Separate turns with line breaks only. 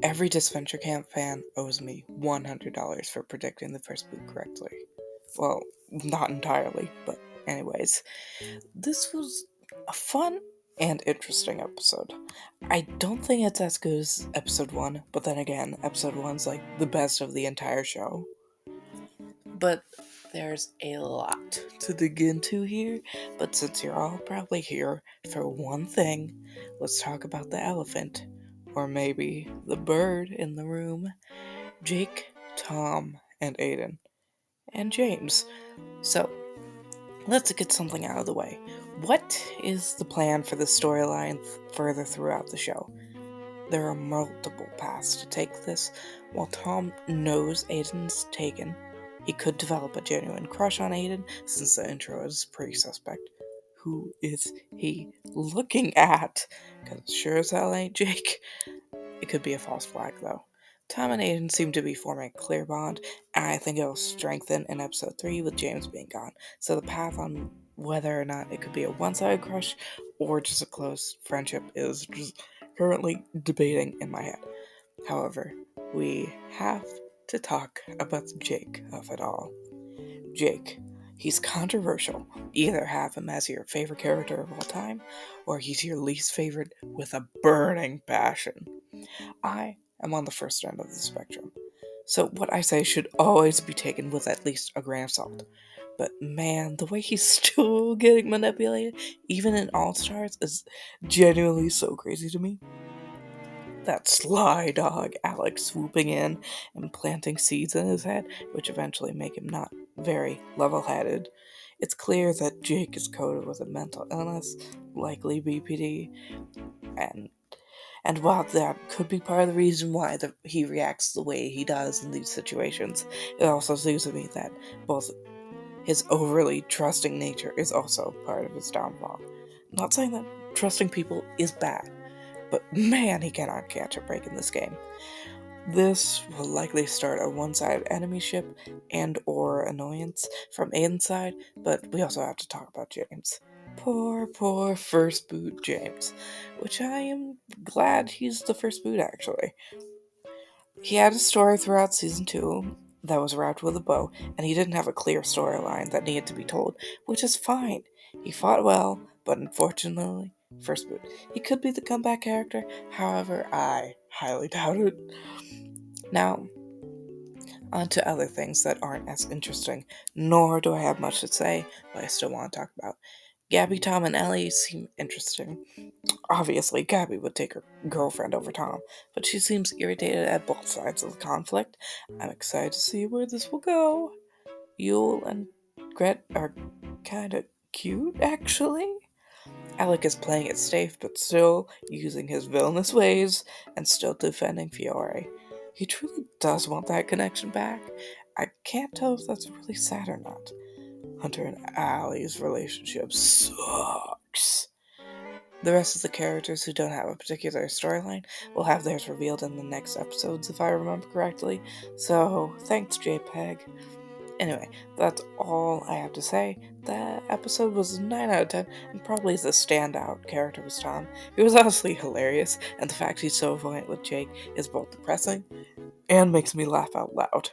Every Disventure Camp fan owes me $100 for predicting the first boot correctly. Well, not entirely, but anyways. This was a fun and interesting episode. I don't think it's as good as episode 1, but then again, episode 1's like the best of the entire show. But there's a lot to dig into here, but since you're all probably here for one thing, let's talk about the elephant, or maybe the bird in the room. Jake, Tom, and Aiden, and James. So, let's get something out of the way. What is the plan for the storyline further throughout the show? There are multiple paths to take this. While Tom knows Aiden's taken, he could develop a genuine crush on Aiden, since the intro is pretty suspect. Who is he looking at? Because sure as hell ain't Jake. It could be a false flag, though. Tom and Aiden seem to be forming a clear bond, and I think it'll strengthen in episode 3 with James being gone. So the path on whether or not it could be a one-sided crush or just a close friendship is just currently debating in my head. However, we have to talk about Jake of it all. Jake. He's controversial. Either have him as your favorite character of all time, or he's your least favorite with a burning passion. I am on the first end of the spectrum, so what I say should always be taken with at least a grain of salt. But man, the way he's still getting manipulated, even in All Stars, is genuinely so crazy to me. That sly dog, Alex, swooping in and planting seeds in his head, which eventually make him not very level-headed. It's clear that Jake is coded with a mental illness, likely BPD, and while that could be part of the reason why he reacts the way he does in these situations, it also seems to me that both his overly trusting nature is also part of his downfall. I'm not saying that trusting people is bad, but man, he cannot catch a break in this game. This will likely start a one-sided enemyship and or annoyance from Aiden's side, but we also have to talk about James. Poor first boot James, which I am glad he's the first boot actually. He had a story throughout season 2 that was wrapped with a bow, and he didn't have a clear storyline that needed to be told, which is fine. He fought well, but unfortunately, first boot. He could be the comeback character, however, I highly doubt it. Now, on to other things that aren't as interesting, nor do I have much to say, but I still want to talk about. Gabby, Tom, and Ellie seem interesting. Obviously, Gabby would take her girlfriend over Tom, but she seems irritated at both sides of the conflict. I'm excited to see where this will go. Yule and Gret are kinda cute, actually. Alec is playing it safe, but still using his villainous ways and still defending Fiore. He truly does want that connection back. I can't tell if that's really sad or not. Hunter and Allie's relationship sucks. The rest of the characters who don't have a particular storyline will have theirs revealed in the next episodes, if I remember correctly. So, thanks, JPEG. Anyway, that's all I have to say. That episode was a 9 out of 10, and probably the standout character was Tom. He was honestly hilarious, and the fact he's so avoidant with Jake is both depressing and makes me laugh out loud.